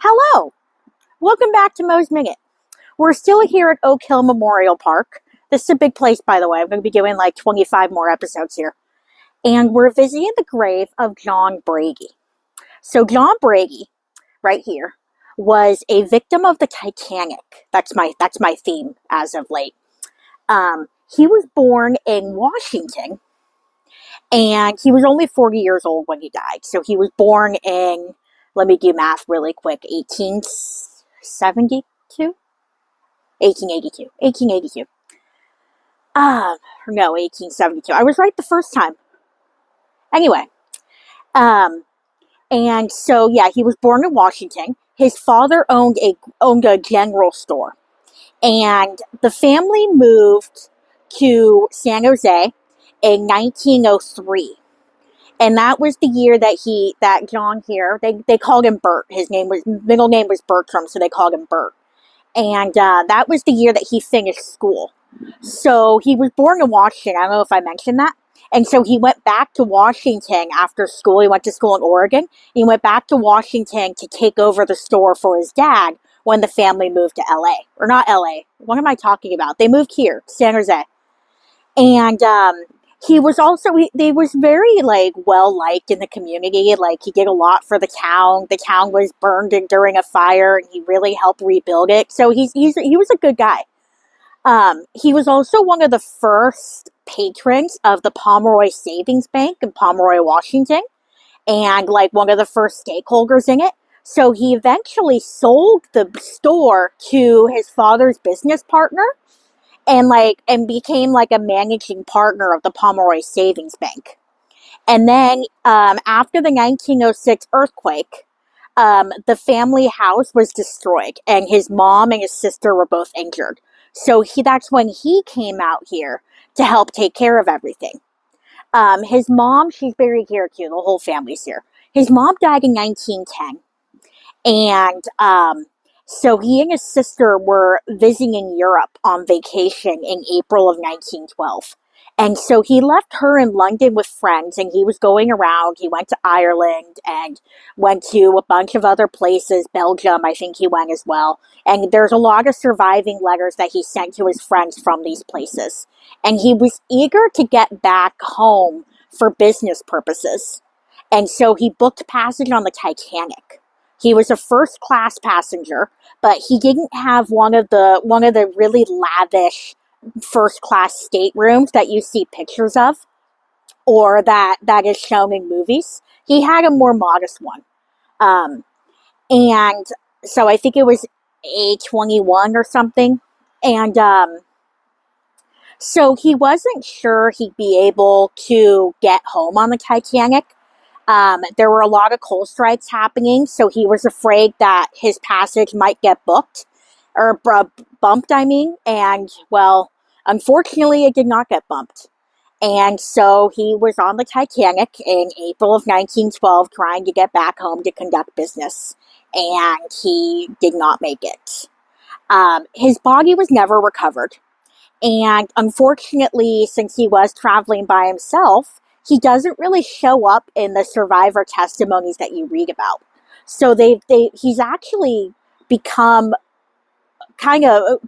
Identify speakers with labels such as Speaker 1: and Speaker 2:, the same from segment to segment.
Speaker 1: Hello! Welcome back to Mo's Minute. We're still here at Oak Hill Memorial Park. This is a big place, by the way. I'm going to be doing like 25 more episodes here. And we're visiting the grave of John Brady. So John Brady, right here, was a victim of the Titanic. That's my theme as of late. He was born in Washington, and he was only 40 years old when he died. So he was born in, let me do math really quick, 1872? 1882. 1882. No, 1872. I was right the first time. Anyway, and so yeah, he was born in Washington. His father owned a general store, and the family moved to San Jose in 1903. And that was the year that John here, they called him Bert. His middle name was Bertram, so they called him Bert. And that was the year that he finished school. So he was born in Washington. I don't know if I mentioned that. And so he went back to Washington after school. He went to school in Oregon. He went back to Washington to take over the store for his dad when the family moved to LA. Or not LA. What am I talking about? They moved here, San Jose. And he was also, he was very, like, well-liked in the community. Like, he did a lot for the town. The town was burned during a fire, and he really helped rebuild it. So he was a good guy. He was also one of the first patrons of the Pomeroy Savings Bank in Pomeroy, Washington, and, like, one of the first stakeholders in it. So he eventually sold the store to his father's business partner, and became like a managing partner of the Pomeroy Savings Bank. And then after the 1906 earthquake, the family house was destroyed, and his mom and his sister were both injured. So that's when he came out here to help take care of everything. His mom, she's buried here too. The whole family's here. His mom died in 1910, and so he and his sister were visiting Europe on vacation in April of 1912. And so he left her in London with friends, and he was going around. He went to Ireland and went to a bunch of other places. Belgium, I think he went as well. And there's a lot of surviving letters that he sent to his friends from these places. And he was eager to get back home for business purposes. And so he booked passage on the Titanic. He was a first class passenger, but he didn't have one of the really lavish first class staterooms that you see pictures of, or that is shown in movies. He had a more modest one. And so I think it was A21 or something. And so he wasn't sure he'd be able to get home on the Titanic. There were a lot of coal strikes happening, so he was afraid that his passage might get bumped, and, well, unfortunately, it did not get bumped. And so he was on the Titanic in April of 1912 trying to get back home to conduct business, and he did not make it. His body was never recovered, and unfortunately, since he was traveling by himself, he doesn't really show up in the survivor testimonies that you read about. So he's actually become kind of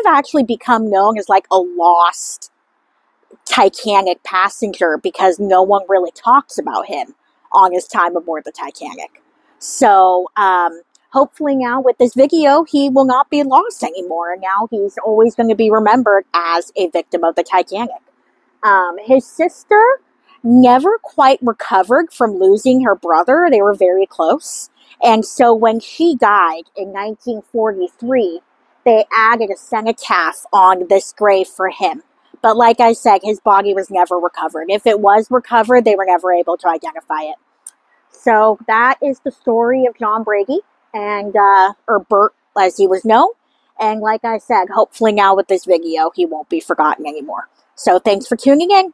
Speaker 1: actually become known as like a lost Titanic passenger, because no one really talks about him on his time aboard the Titanic. So hopefully now with this video, he will not be lost anymore, and now he's always going to be remembered as a victim of the Titanic. His sister never quite recovered from losing her brother. They were very close. And so when she died in 1943, they added a cenotaph on this grave for him. But like I said, his body was never recovered. If it was recovered, they were never able to identify it. So that is the story of John Brady, and or Bert as he was known. And like I said, hopefully now with this video, he won't be forgotten anymore. So thanks for tuning in.